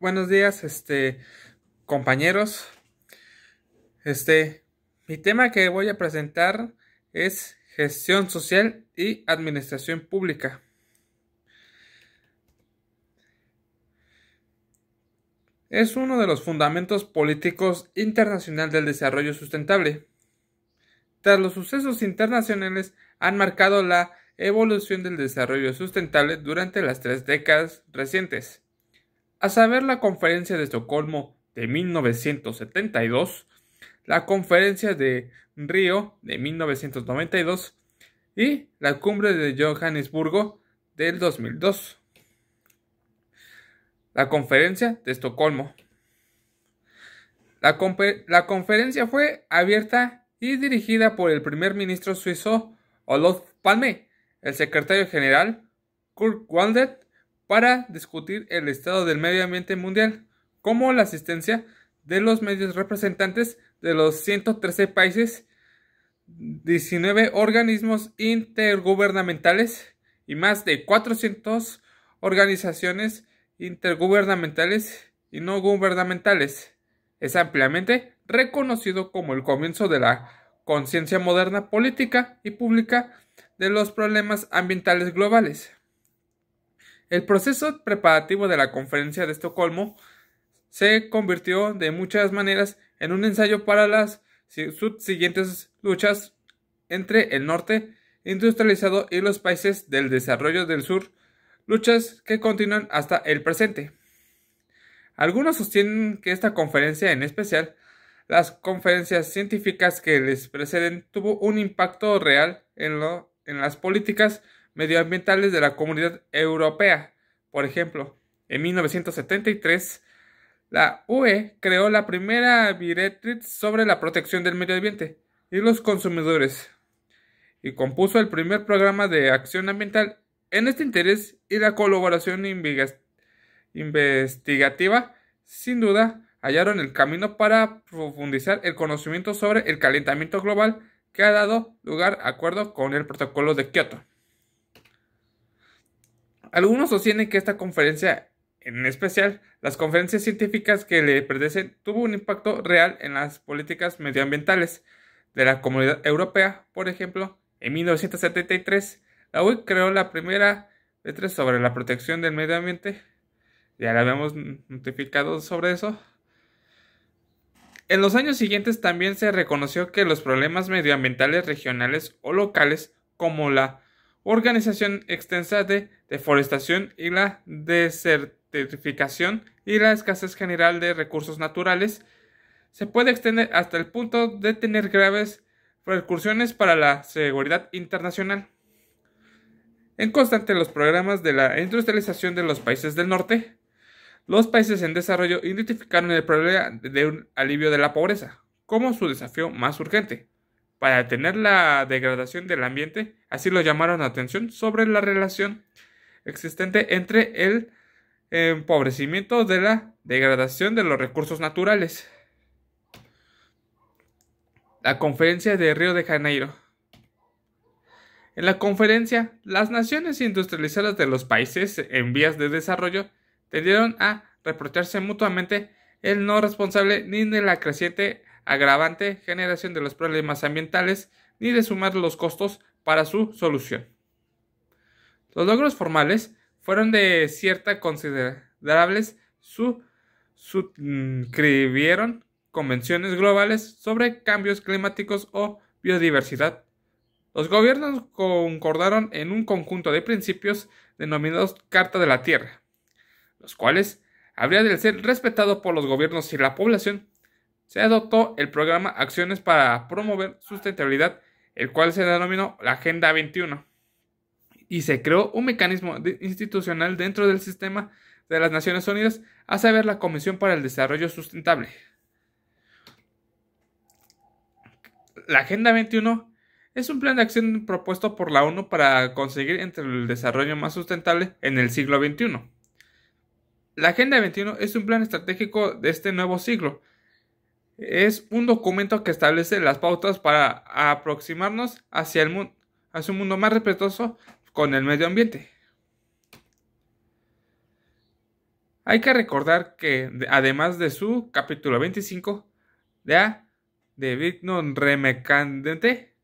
Buenos días, compañeros. Mi tema que voy a presentar es gestión social y administración pública. Es uno de los fundamentos políticos internacional del desarrollo sustentable. Tras los sucesos internacionales han marcado la evolución del desarrollo sustentable durante las 3 décadas recientes, a saber la Conferencia de Estocolmo de 1972, la Conferencia de Río de 1992 y la Cumbre de Johannesburgo del 2002. La Conferencia de Estocolmo. La conferencia fue abierta y dirigida por el primer ministro suizo Olof Palme, el secretario general Kurt Waldheim, para discutir el estado del medio ambiente mundial, como la asistencia de los medios representantes de los 113 países, 19 organismos intergubernamentales y más de 400 organizaciones intergubernamentales y no gubernamentales. Es ampliamente reconocido como el comienzo de la conciencia moderna política y pública de los problemas ambientales globales. El proceso preparativo de la Conferencia de Estocolmo se convirtió de muchas maneras en un ensayo para las subsiguientes luchas entre el norte industrializado y los países del desarrollo del sur, luchas que continúan hasta el presente. Algunos sostienen que esta conferencia, en especial las conferencias científicas que les preceden, tuvo un impacto real en las políticas medioambientales de la Comunidad Europea. Por ejemplo, en 1973, la UE creó la primera directriz sobre la protección del medio ambiente y los consumidores y compuso el primer programa de acción ambiental. En este interés y la colaboración investigativa, sin duda, hallaron el camino para profundizar el conocimiento sobre el calentamiento global que ha dado lugar a acuerdo con el Protocolo de Kioto. Algunos sostienen que esta conferencia, en especial las conferencias científicas que le predecen, tuvo un impacto real en las políticas medioambientales de la Comunidad Europea. Por ejemplo, en 1973, la UE creó la primera directriz sobre la protección del medio ambiente. Ya la habíamos notificado sobre eso. En los años siguientes también se reconoció que los problemas medioambientales regionales o locales, como la organización extensa de deforestación y la desertificación y la escasez general de recursos naturales, se puede extender hasta el punto de tener graves repercusiones para la seguridad internacional. En constante los programas de la industrialización de los países del norte, los países en desarrollo identificaron el problema de un alivio de la pobreza como su desafío más urgente. Para detener la degradación del ambiente, así lo llamaron la atención sobre la relación existente entre el empobrecimiento de la degradación de los recursos naturales. La Conferencia de Río de Janeiro. En la conferencia, las naciones industrializadas de los países en vías de desarrollo tendieron a reprocharse mutuamente el no responsable ni de la creciente agravante generación de los problemas ambientales ni de sumar los costos para su solución. Los logros formales fueron de cierta considerables. Suscribieron convenciones globales sobre cambios climáticos o biodiversidad. Los gobiernos concordaron en un conjunto de principios denominados Carta de la Tierra, los cuales habría de ser respetado por los gobiernos y la población. Se adoptó el programa Acciones para promover sustentabilidad, el cual se denominó la Agenda 21, y se creó un mecanismo institucional dentro del sistema de las Naciones Unidas, a saber la Comisión para el Desarrollo Sustentable. La Agenda 21 es un plan de acción propuesto por la ONU para conseguir el desarrollo más sustentable en el siglo XXI. La Agenda 21 es un plan estratégico de este nuevo siglo. Es un documento que establece las pautas para aproximarnos hacia un mundo más respetuoso con el medio ambiente. Hay que recordar que, además de su capítulo 25, de Dignum Remecandente,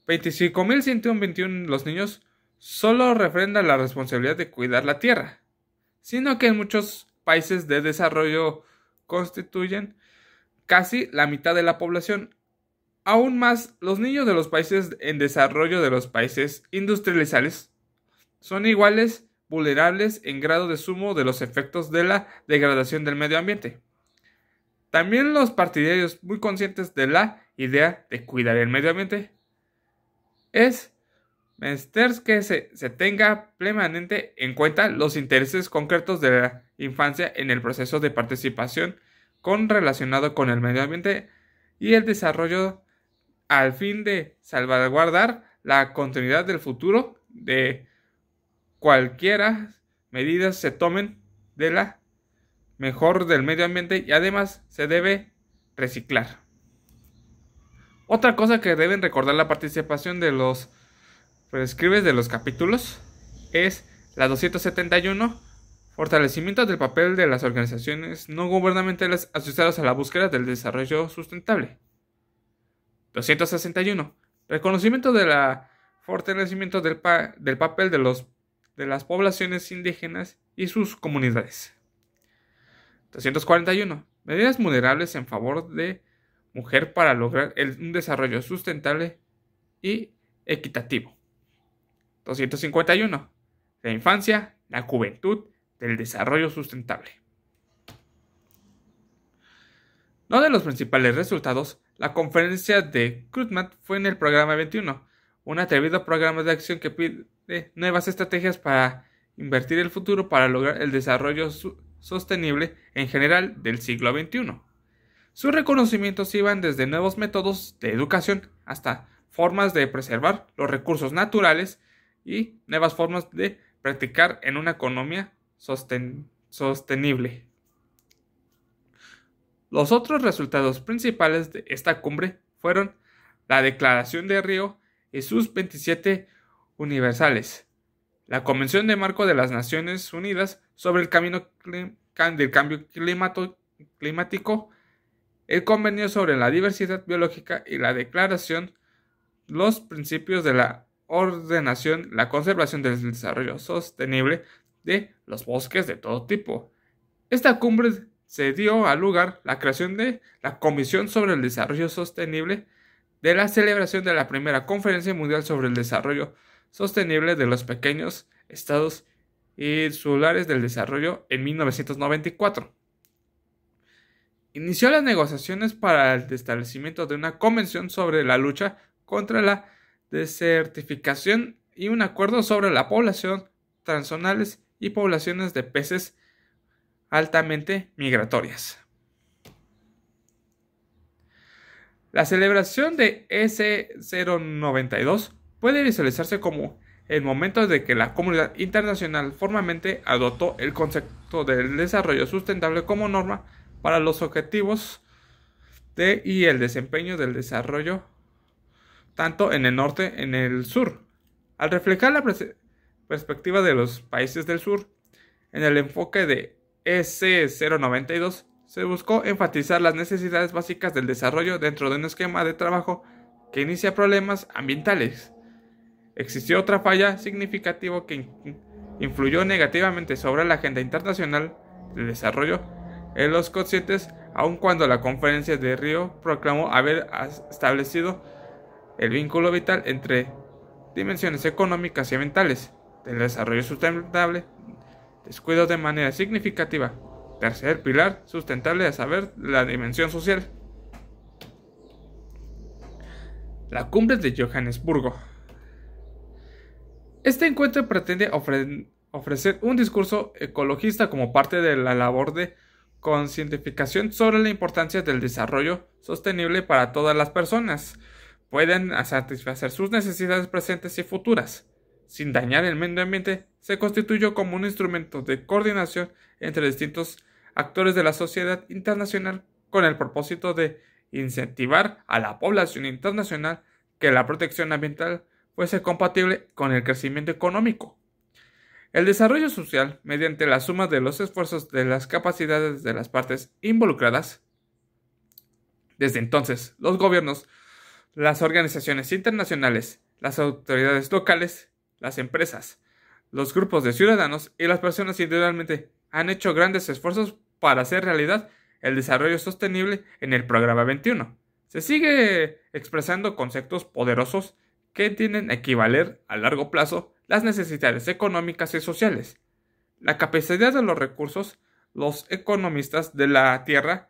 25.121 los niños solo refrendan la responsabilidad de cuidar la tierra, sino que en muchos países de desarrollo constituyen casi la mitad de la población. Aún más, los niños de los países en desarrollo de los países industrializados son iguales vulnerables en grado de sumo de los efectos de la degradación del medio ambiente. También los partidarios muy conscientes de la idea de cuidar el medio ambiente es menester que se tenga plenamente en cuenta los intereses concretos de la infancia en el proceso de participación relacionado con el medio ambiente y el desarrollo al fin de salvaguardar la continuidad del futuro de cualquiera medidas se tomen de la mejor del medio ambiente y además se debe reciclar. Otra cosa que deben recordar la participación de los prescribes de los capítulos es la 271, fortalecimiento del papel de las organizaciones no gubernamentales asociadas a la búsqueda del desarrollo sustentable. 261, reconocimiento de la fortalecimiento del papel de las poblaciones indígenas y sus comunidades. 241, medidas vulnerables en favor de mujer para lograr un desarrollo sustentable y equitativo. 251, la infancia, la juventud, del desarrollo sustentable. Uno de los principales resultados, la conferencia de Krugman fue en el programa 21, un atrevido programa de acción que pide nuevas estrategias para invertir el futuro para lograr el desarrollo sostenible en general del siglo XXI. Sus reconocimientos iban desde nuevos métodos de educación hasta formas de preservar los recursos naturales y nuevas formas de practicar en una economía sostenible. Los otros resultados principales de esta cumbre fueron la Declaración de Río y sus 27 universales, la Convención de Marco de las Naciones Unidas sobre el cambio climático, el Convenio sobre la Diversidad Biológica y la Declaración, los principios de la ordenación, la conservación del desarrollo sostenible de los bosques de todo tipo. Esta cumbre se dio a lugar la creación de la Comisión sobre el Desarrollo Sostenible de la celebración de la primera Conferencia Mundial sobre el Desarrollo Sostenible de los Pequeños Estados Insulares del Desarrollo en 1994. Inició las negociaciones para el establecimiento de una convención sobre la lucha contra la desertificación y un acuerdo sobre la población transzonales y poblaciones de peces altamente migratorias. La celebración de S092 puede visualizarse como el momento de que la comunidad internacional formalmente adoptó el concepto del desarrollo sustentable como norma para los objetivos y el desempeño del desarrollo tanto en el norte como en el sur. Al reflejar la perspectiva de los países del sur, en el enfoque de S092 se buscó enfatizar las necesidades básicas del desarrollo dentro de un esquema de trabajo que inicia problemas ambientales. Existió otra falla significativa que influyó negativamente sobre la agenda internacional de desarrollo en los conscientes, aun cuando la conferencia de Río proclamó haber establecido el vínculo vital entre dimensiones económicas y ambientales del desarrollo sustentable, descuido de manera significativa. Tercer pilar sustentable, a saber, la dimensión social. La cumbre de Johannesburgo. Este encuentro pretende ofrecer un discurso ecologista como parte de la labor de concientificación sobre la importancia del desarrollo sostenible para todas las personas. Pueden satisfacer sus necesidades presentes y futuras, sin dañar el medio ambiente. Se constituyó como un instrumento de coordinación entre distintos actores de la sociedad internacional con el propósito de incentivar a la población internacional que la protección ambiental fuese compatible con el crecimiento económico. El desarrollo social, mediante la suma de los esfuerzos de las capacidades de las partes involucradas. Desde entonces, los gobiernos, las organizaciones internacionales, las autoridades locales, las empresas, los grupos de ciudadanos y las personas individualmente han hecho grandes esfuerzos para hacer realidad el desarrollo sostenible en el Programa 21. Se sigue expresando conceptos poderosos que tienden a equivaler a largo plazo las necesidades económicas y sociales. La capacidad de los recursos, los economistas de la Tierra,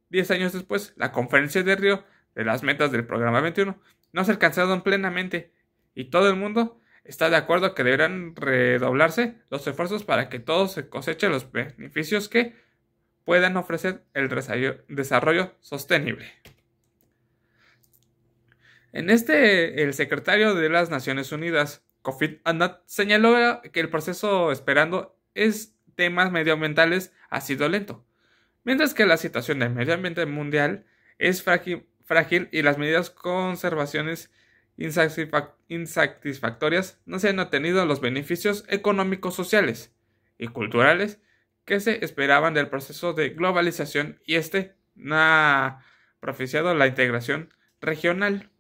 10 años después, la conferencia de Río de las metas del Programa 21 no se alcanzaron plenamente y todo el mundo está de acuerdo que deberán redoblarse los esfuerzos para que todos se cosechen los beneficios que puedan ofrecer el desarrollo sostenible. El secretario de las Naciones Unidas, Kofi Annan, señaló que el proceso esperando temas medioambientales ha sido lento, mientras que la situación del medio ambiente mundial es frágil y las medidas conservaciones insatisfactorias no se han obtenido los beneficios económicos, sociales y culturales que se esperaban del proceso de globalización y no ha propiciado la integración regional.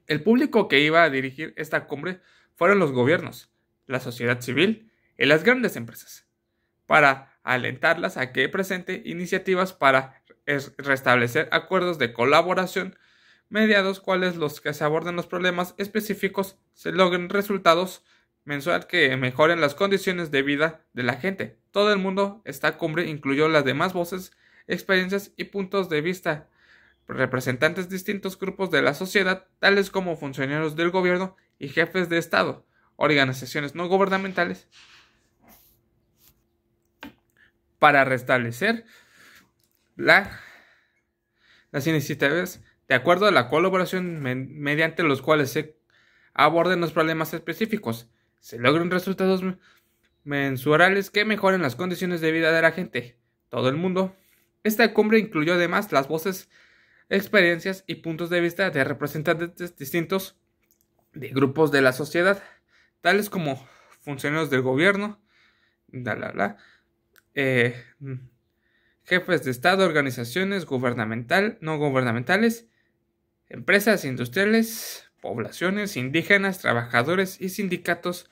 El público que iba a dirigir esta cumbre fueron los gobiernos, la sociedad civil y las grandes empresas, para alentarlas a que presente iniciativas para restablecer acuerdos de colaboración mediados cuales los que se aborden los problemas específicos se logren resultados mensual que mejoren las condiciones de vida de la gente. Todo el mundo, esta cumbre incluyó las demás voces, experiencias y puntos de vista, representantes de distintos grupos de la sociedad, tales como funcionarios del gobierno y jefes de Estado, organizaciones no gubernamentales, para restablecer las iniciativas de acuerdo a la colaboración mediante los cuales se aborden los problemas específicos, se logren resultados mensurables que mejoren las condiciones de vida de la gente, todo el mundo. Esta cumbre incluyó además las voces, experiencias y puntos de vista de representantes distintos de grupos de la sociedad, tales como funcionarios del gobierno, jefes de Estado, organizaciones no gubernamentales, empresas industriales, poblaciones indígenas, trabajadores y sindicatos,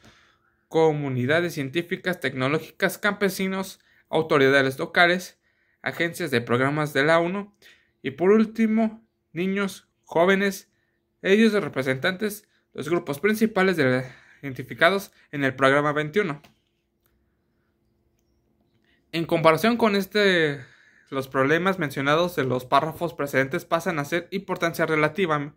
comunidades científicas, tecnológicas, campesinos, autoridades locales, agencias de programas de la ONU y por último, niños, jóvenes, ellos representantes, los grupos principales identificados en el Programa 21. En comparación con los problemas mencionados en los párrafos precedentes pasan a ser importancia relativa.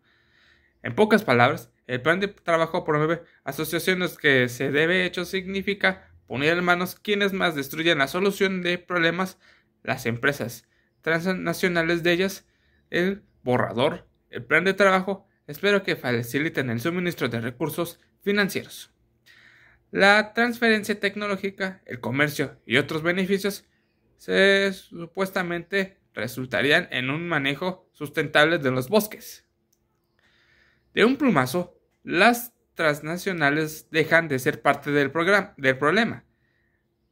En pocas palabras, el plan de trabajo promueve asociaciones que se debe hecho significa poner en manos quienes más destruyen la solución de problemas, las empresas transnacionales de ellas, el borrador, el plan de trabajo, espero que faciliten el suministro de recursos financieros. La transferencia tecnológica, el comercio y otros beneficios supuestamente resultarían en un manejo sustentable de los bosques. De un plumazo, las transnacionales dejan de ser parte del problema.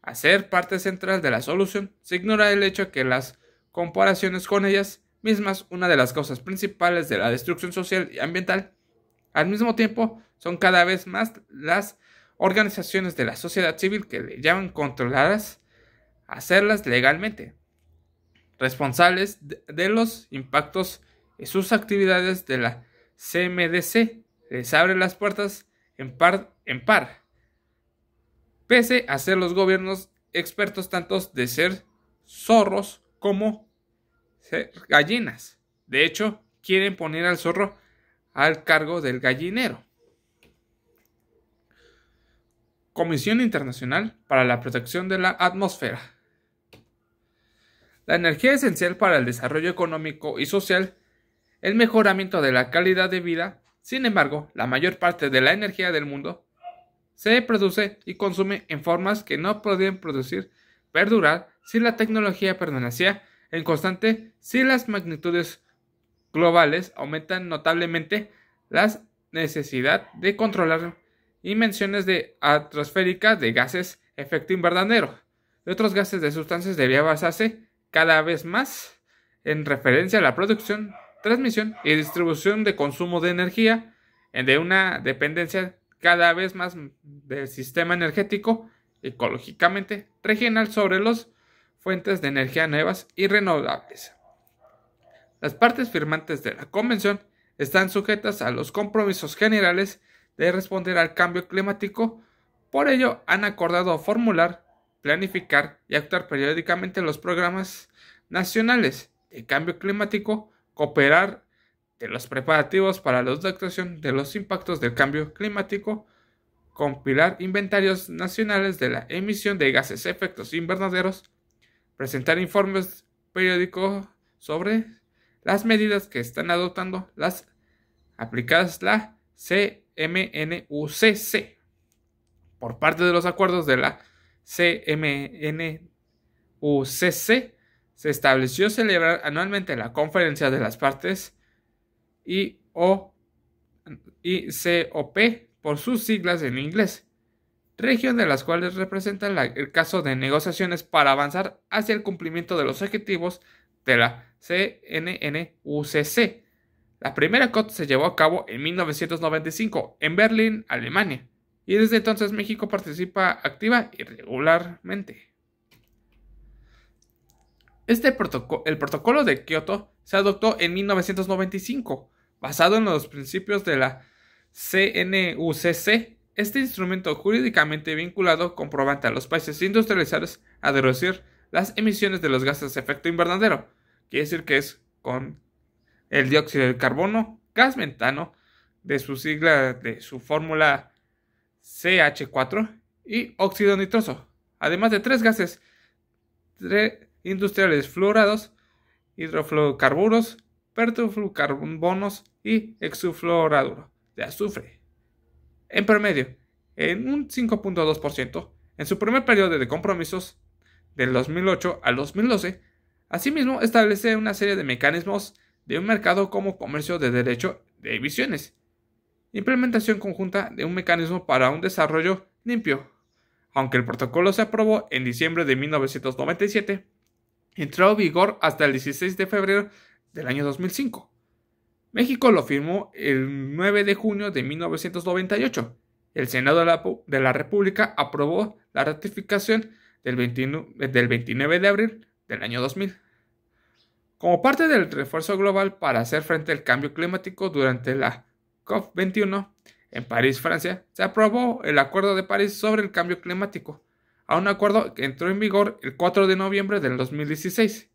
A ser parte central de la solución, se ignora el hecho que las comparaciones con ellas mismas, una de las causas principales de la destrucción social y ambiental, al mismo tiempo son cada vez más las organizaciones de la sociedad civil que le llaman controladas, hacerlas legalmente, responsables de los impactos y sus actividades de la CMDC, les abre las puertas en par, pese a ser los gobiernos expertos tanto de ser zorros como ser gallinas. De hecho, quieren poner al zorro al cargo del gallinero. Comisión Internacional para la Protección de la Atmósfera. La energía es esencial para el desarrollo económico y social, el mejoramiento de la calidad de vida. Sin embargo, la mayor parte de la energía del mundo se produce y consume en formas que no podrían perdurar si la tecnología permanecía en constante, si las magnitudes globales aumentan notablemente la necesidad de controlar y menciones de atmosférica de gases efecto invernadero de otros gases de sustancias debía basarse cada vez más en referencia a la producción, transmisión y distribución de consumo de energía, de una dependencia cada vez más del sistema energético ecológicamente regional sobre las fuentes de energía nuevas y renovables. Las partes firmantes de la Convención están sujetas a los compromisos generales de responder al cambio climático, por ello han acordado formular, planificar y actuar periódicamente los programas nacionales de cambio climático, cooperar de los preparativos para la adaptación de los impactos del cambio climático, compilar inventarios nacionales de la emisión de gases efectos invernaderos, presentar informes periódicos sobre las medidas que están adoptando las aplicadas la CMNUCC. Por parte de los acuerdos de la CMNUCC, se estableció celebrar anualmente la Conferencia de las Partes ICOP por sus siglas en inglés, región de las cuales representa el caso de negociaciones para avanzar hacia el cumplimiento de los objetivos de la CMNUCC. La primera COP se llevó a cabo en 1995 en Berlín, Alemania, y desde entonces México participa activa y regularmente. El protocolo de Kioto se adoptó en 1995, basado en los principios de la CNUCC. Este instrumento jurídicamente vinculado compromete a los países industrializados a reducir las emisiones de los gases de efecto invernadero. Quiere decir que es con el dióxido de carbono, gas metano, de su sigla, de su fórmula CH4, y óxido nitroso, además de tres gases industriales fluorados, hidrofluorocarburos, perfluorocarbonos y hexafluoruro de azufre. En promedio, en un 5.2% en su primer periodo de compromisos del 2008 al 2012. Asimismo, establece una serie de mecanismos de un mercado como comercio de derecho de emisiones, implementación conjunta de un mecanismo para un desarrollo limpio. Aunque el protocolo se aprobó en diciembre de 1997, entró en vigor hasta el 16 de febrero del año 2005. México lo firmó el 9 de junio de 1998. El Senado de la República aprobó la ratificación del 29 de abril del año 2000. Como parte del refuerzo global para hacer frente al cambio climático durante la COP21 en París, Francia, se aprobó el Acuerdo de París sobre el cambio climático, a un acuerdo que entró en vigor el 4 de noviembre del 2016.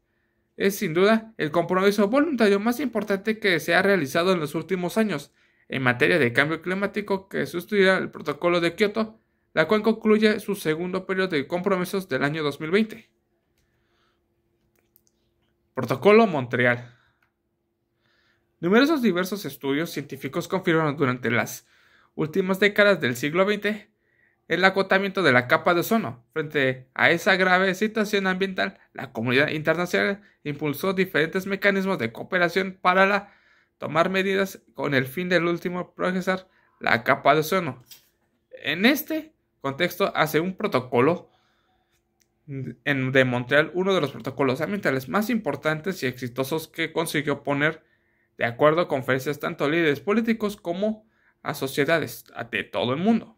Es sin duda el compromiso voluntario más importante que se ha realizado en los últimos años en materia de cambio climático, que sustituirá el protocolo de Kioto, la cual concluye su segundo periodo de compromisos del año 2020. Protocolo Montreal. Numerosos diversos estudios científicos confirmaron durante las últimas décadas del siglo XX el acotamiento de la capa de ozono. Frente a esa grave situación ambiental, la comunidad internacional impulsó diferentes mecanismos de cooperación para tomar medidas con el fin del último progresar la capa de ozono. En este contexto, hace un protocolo de Montreal, uno de los protocolos ambientales más importantes y exitosos que consiguió poner de acuerdo a conferencias tanto a líderes políticos como a sociedades de todo el mundo.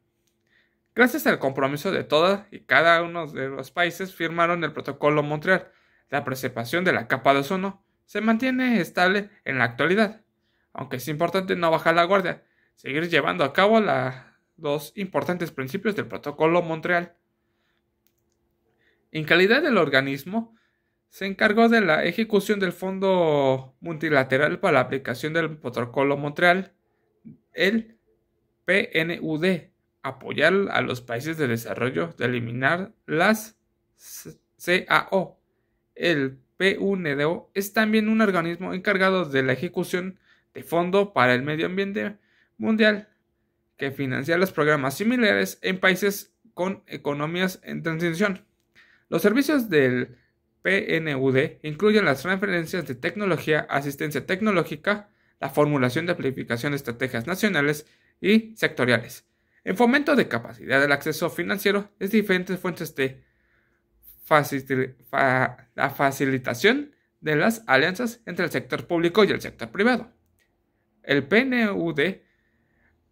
Gracias al compromiso de todas y cada uno de los países firmaron el protocolo Montreal, la preservación de la capa de ozono se mantiene estable en la actualidad, aunque es importante no bajar la guardia, seguir llevando a cabo los importantes principios del protocolo Montreal. En calidad del organismo, se encargó de la ejecución del Fondo Multilateral para la aplicación del Protocolo Montreal, el PNUD, apoyar a los países de desarrollo de eliminar las CAO. El PUNDO es también un organismo encargado de la ejecución de Fondo para el Medio Ambiente Mundial, que financia los programas similares en países con economías en transición. Los servicios del PNUD incluyen las transferencias de tecnología, asistencia tecnológica, la formulación de planificación de estrategias nacionales y sectoriales, En fomento de capacidad del acceso financiero es diferentes fuentes de la facilitación de las alianzas entre el sector público y el sector privado. El PNUD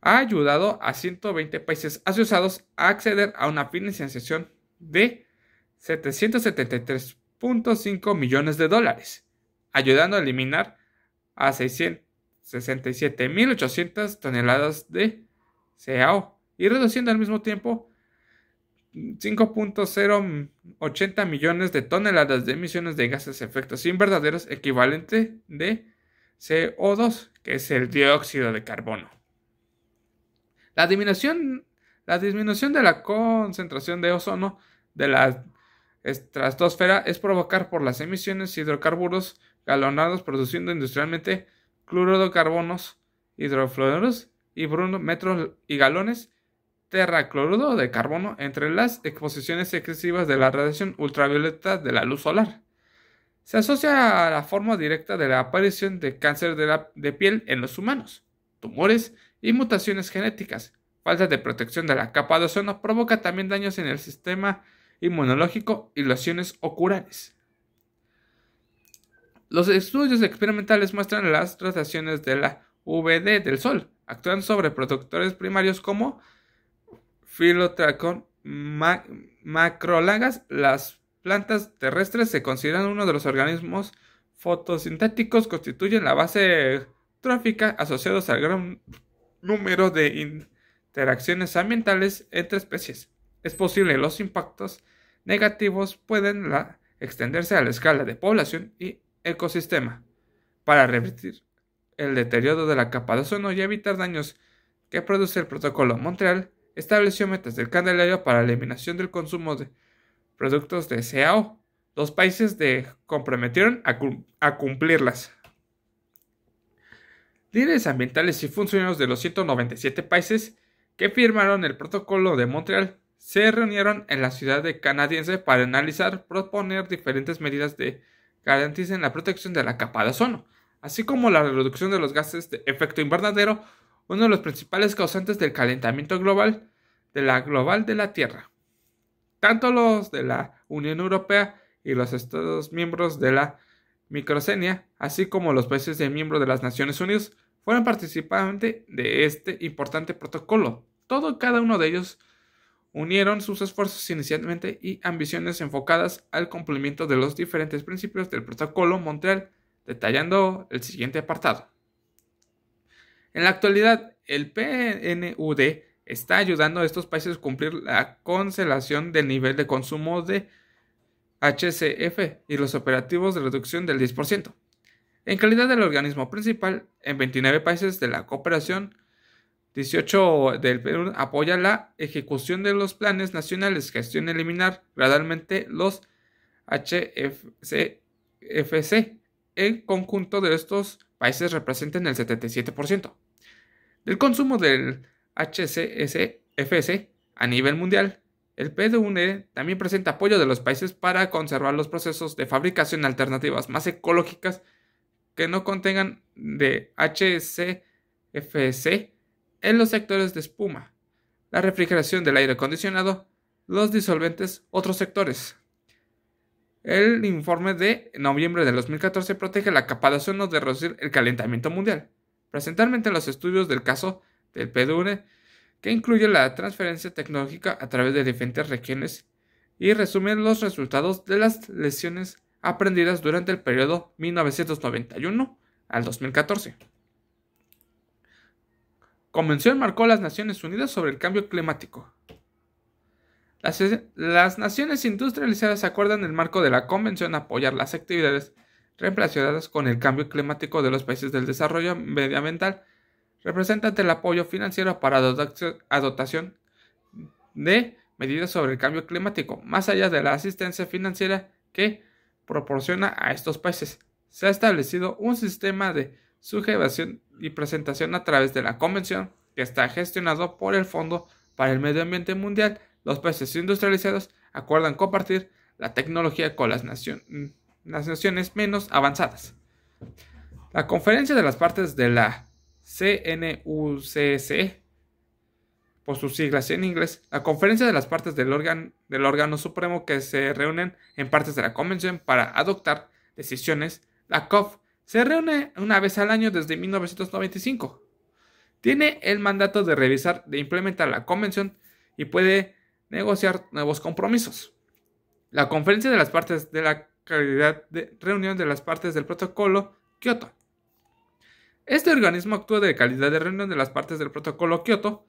ha ayudado a 120 países asociados a acceder a una financiación de 773.5 millones de dólares, ayudando a eliminar a 667.800 toneladas de CAO y reduciendo al mismo tiempo 5.080 millones de toneladas de emisiones de gases de efectos invernaderos equivalente de CO2, que es el dióxido de carbono. La disminución de la concentración de ozono de la estratosfera es provocada por las emisiones de hidrocarburos galonados produciendo industrialmente cloruro de carbonos, hidrofluoros y metros y galones terracloruro de carbono entre las exposiciones excesivas de la radiación ultravioleta de la luz solar. Se asocia a la forma directa de la aparición de cáncer de piel en los humanos, tumores y mutaciones genéticas. Falta de protección de la capa de ozono provoca también daños en el sistema inmunológico y lesiones oculares. Los estudios experimentales muestran las radiaciones de la UVD del Sol, actúan sobre productores primarios como Phyllotacron macrolagas. Las plantas terrestres se consideran uno de los organismos fotosintéticos, constituyen la base trófica asociados al gran número de interacciones ambientales entre especies. Es posible que los impactos negativos pueden extenderse a la escala de población y ecosistema. Para revertir el deterioro de la capa de ozono y evitar daños que produce el Protocolo Montreal, estableció metas del Candelario para la eliminación del consumo de productos de CAO. Los países comprometieron a cumplirlas. Líderes ambientales y funcionarios de los 197 países que firmaron el Protocolo de Montreal se reunieron en la ciudad canadiense para proponer diferentes medidas que garanticen la protección de la capa de ozono, así como la reducción de los gases de efecto invernadero, uno de los principales causantes del calentamiento global de la Tierra. Tanto los de la Unión Europea y los Estados miembros de la Micronesia, así como los países miembros de las Naciones Unidas, fueron participantes de este importante protocolo. Cada uno de ellos unieron sus esfuerzos inicialmente y ambiciones enfocadas al cumplimiento de los diferentes principios del Protocolo Montreal, detallando el siguiente apartado. En la actualidad, el PNUD está ayudando a estos países a cumplir la cancelación del nivel de consumo de HCF y los operativos de reducción del 10%. En calidad del organismo principal, en 29 países de la cooperación, 18 del Perú apoya la ejecución de los planes nacionales, gestión y eliminar gradualmente los HFC. El conjunto de estos países representan el 77% del consumo del HCFC a nivel mundial. El PNUD también presenta apoyo de los países para conservar los procesos de fabricación alternativas más ecológicas que no contengan de HCFC en los sectores de espuma, la refrigeración del aire acondicionado, los disolventes, otros sectores. El informe de noviembre de 2014 protege la capa de ozono de reducir el calentamiento mundial, presentalmente los estudios del caso del PNUD, que incluye la transferencia tecnológica a través de diferentes regiones y resume los resultados de las lecciones aprendidas durante el periodo 1991 al 2014. Convención marcó las Naciones Unidas sobre el cambio climático. Las naciones industrializadas acuerdan en el marco de la Convención apoyar las actividades relacionadas con el cambio climático de los países del desarrollo medioambiental, representan el apoyo financiero para adoptación de medidas sobre el cambio climático, más allá de la asistencia financiera que proporciona a estos países. Se ha establecido un sistema de sujeción y presentación a través de la Convención que está gestionado por el Fondo para el Medio Ambiente Mundial. Los países industrializados acuerdan compartir la tecnología con las naciones menos avanzadas. La Conferencia de las Partes de la CNUCC por sus siglas en inglés, la conferencia de las partes del órgano supremo que se reúnen en partes de la convención para adoptar decisiones, la COF, se reúne una vez al año desde 1995. Tiene el mandato de revisar, de implementar la convención y puede negociar nuevos compromisos. La conferencia de las partes de la calidad de reunión de las partes del protocolo Kioto. Este organismo actúa de calidad de reunión de las partes del protocolo Kioto.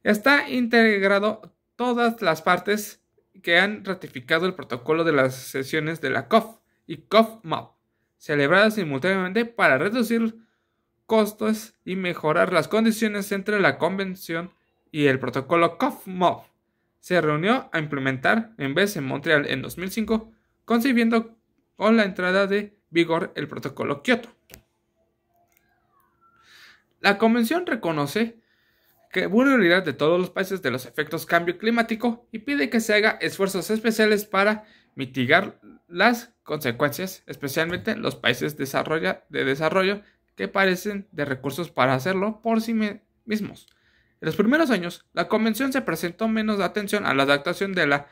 Está integrado todas las partes que han ratificado el protocolo de las sesiones de la COF y COF-MOP, celebradas simultáneamente para reducir costos y mejorar las condiciones entre la convención y el protocolo COF-MOP. Se reunió a implementar en vez en Montreal en 2005, concibiendo con la entrada de vigor el protocolo Kioto. La convención reconoce que vulnerabilidad de todos los países de los efectos cambio climático y pide que se haga esfuerzos especiales para mitigar las consecuencias, especialmente los países de desarrollo que parecen de recursos para hacerlo por sí mismos. En los primeros años, la convención se prestó menos atención a la adaptación de la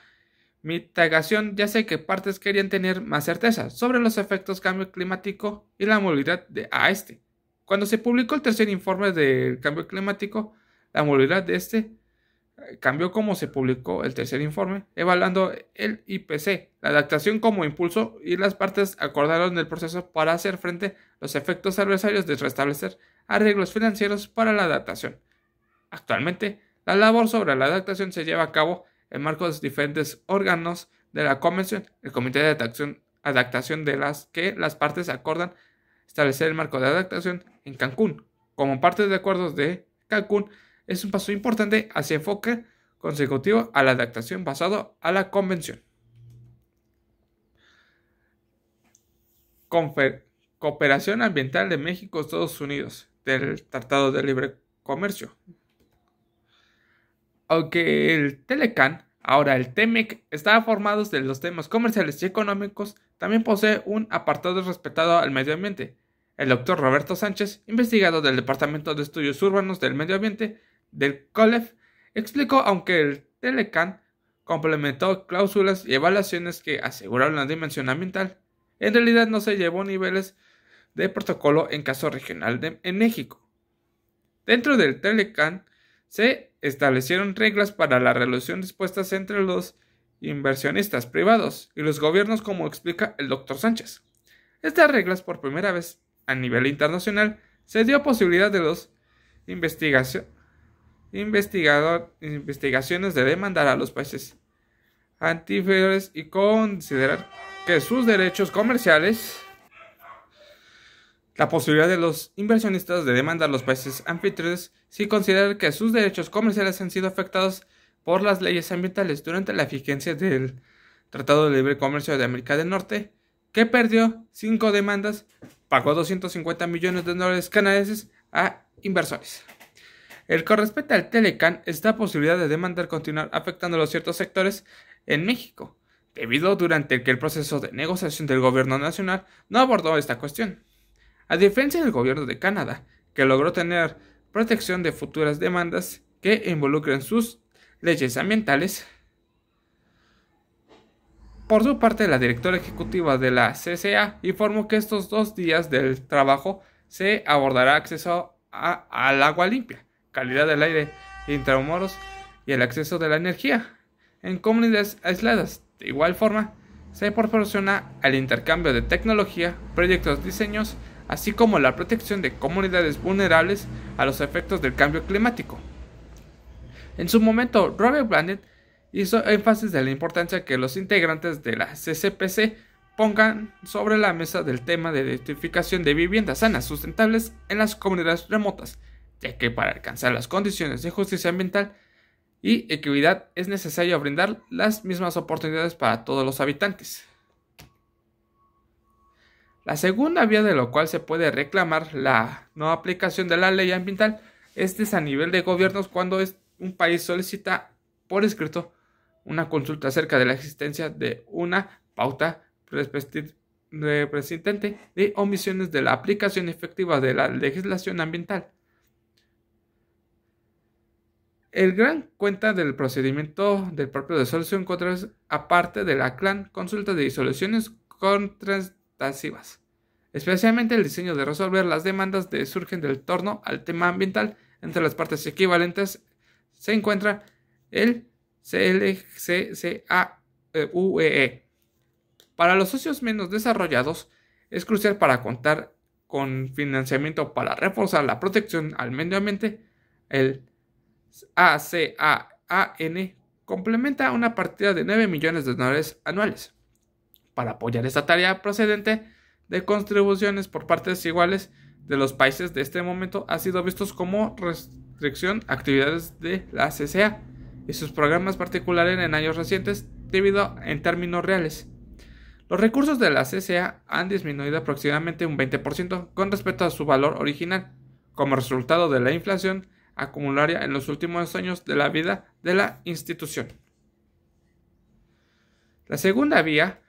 mitigación, ya sé que partes querían tener más certeza sobre los efectos cambio climático y la movilidad a este. Cuando se publicó el tercer informe del cambio climático, la movilidad de este cambió como se publicó el tercer informe, evaluando el IPC, la adaptación como impulso, y las partes acordaron el proceso para hacer frente a los efectos adversarios de restablecer arreglos financieros para la adaptación. Actualmente, la labor sobre la adaptación se lleva a cabo en marcos de diferentes órganos de la Convención, el Comité de Adaptación de las que las partes acordan establecer el marco de adaptación en Cancún. Como parte de acuerdos de Cancún, es un paso importante hacia enfoque consecutivo a la adaptación basado a la Convención. Cooperación Ambiental de México-Estados Unidos del Tratado de Libre Comercio. Aunque el TELECAN, ahora el TEMEC, está formado de los temas comerciales y económicos, también posee un apartado respetado al medio ambiente. El doctor Roberto Sánchez, investigador del Departamento de Estudios Urbanos del Medio Ambiente del COLEF, explicó aunque el TELECAN complementó cláusulas y evaluaciones que aseguraron la dimensión ambiental, en realidad no se llevó niveles de protocolo en caso regional en México. Dentro del TELECAN se establecieron reglas para la relación dispuestas entre los inversionistas privados y los gobiernos, como explica el doctor Sánchez. Estas reglas, por primera vez a nivel internacional, se dio posibilidad de los investigaciones de demandar a los países anfitriones y considerar que sus derechos comerciales, la posibilidad de los inversionistas de demandar a los países anfitriones si consideran que sus derechos comerciales han sido afectados por las leyes ambientales durante la vigencia del Tratado de Libre Comercio de América del Norte, que perdió 5 demandas, pagó 250 millones de dólares canadienses a inversores. El que respecta al TELECAN, esta posibilidad de demandar continuar afectando a los ciertos sectores en México, debido durante el que el proceso de negociación del gobierno nacional no abordó esta cuestión. A diferencia del gobierno de Canadá, que logró tener protección de futuras demandas que involucren sus leyes ambientales. Por su parte, la directora ejecutiva de la CCA informó que estos 2 días del trabajo se abordará acceso al agua limpia, calidad del aire intramuros y el acceso de la energía en comunidades aisladas. De igual forma, se proporciona el intercambio de tecnología, proyectos, diseños, así como la protección de comunidades vulnerables a los efectos del cambio climático. En su momento, Robert Blandet hizo énfasis de la importancia que los integrantes de la CCPC pongan sobre la mesa del tema de edificación de viviendas sanas sustentables en las comunidades remotas, ya que para alcanzar las condiciones de justicia ambiental y equidad es necesario brindar las mismas oportunidades para todos los habitantes. La segunda vía de lo cual se puede reclamar la no aplicación de la ley ambiental es a nivel de gobiernos cuando un país solicita por escrito una consulta acerca de la existencia de una pauta persistente de omisiones de la aplicación efectiva de la legislación ambiental. El gran cuenta del procedimiento del propio de solución contra aparte de la CLAN consulta de soluciones contratativas, especialmente el diseño de resolver las demandas que surgen del torno al tema ambiental. Entre las partes equivalentes se encuentra el CLCCAUEE. Para los socios menos desarrollados, es crucial para contar con financiamiento para reforzar la protección al medio ambiente. El ACAAN complementa una partida de 9 millones de dólares anuales para apoyar esta tarea procedente de contribuciones por partes iguales de los países. De este momento ha sido vistos como restricción a actividades de la CCA y sus programas particulares en años recientes debido en términos reales. Los recursos de la CCA han disminuido aproximadamente un 20% con respecto a su valor original, como resultado de la inflación acumulada en los últimos años de la vida de la institución. La segunda vía,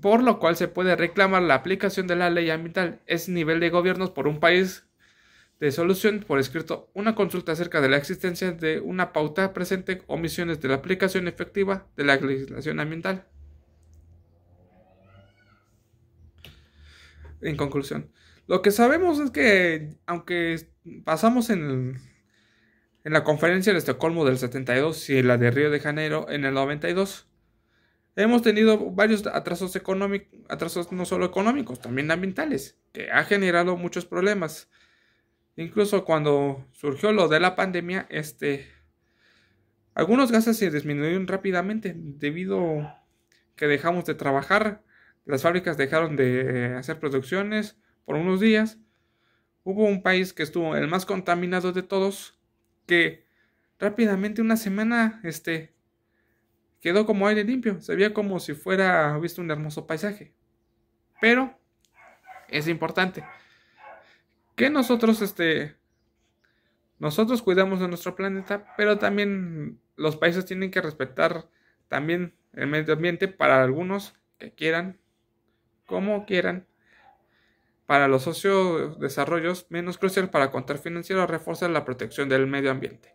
por lo cual se puede reclamar la aplicación de la ley ambiental, es nivel de gobiernos por un país de solución por escrito, una consulta acerca de la existencia de una pauta presente omisiones de la aplicación efectiva de la legislación ambiental. En conclusión, lo que sabemos es que, aunque pasamos en la conferencia de Estocolmo del 72 y en la de Río de Janeiro en el 92, hemos tenido varios atrasos económicos, atrasos no solo económicos, también ambientales, que ha generado muchos problemas. Incluso cuando surgió lo de la pandemia, algunos gases se disminuyeron rápidamente debido que dejamos de trabajar. Las fábricas dejaron de hacer producciones por unos días. Hubo un país que estuvo el más contaminado de todos, que rápidamente una semana quedó como aire limpio. Se veía como si fuera visto un hermoso paisaje. Pero es importante que nosotros cuidamos de nuestro planeta, pero también los países tienen que respetar también el medio ambiente para algunos que quieran, como quieran. Para los sociodesarrollos menos crucial para contar financiero reforzar la protección del medio ambiente.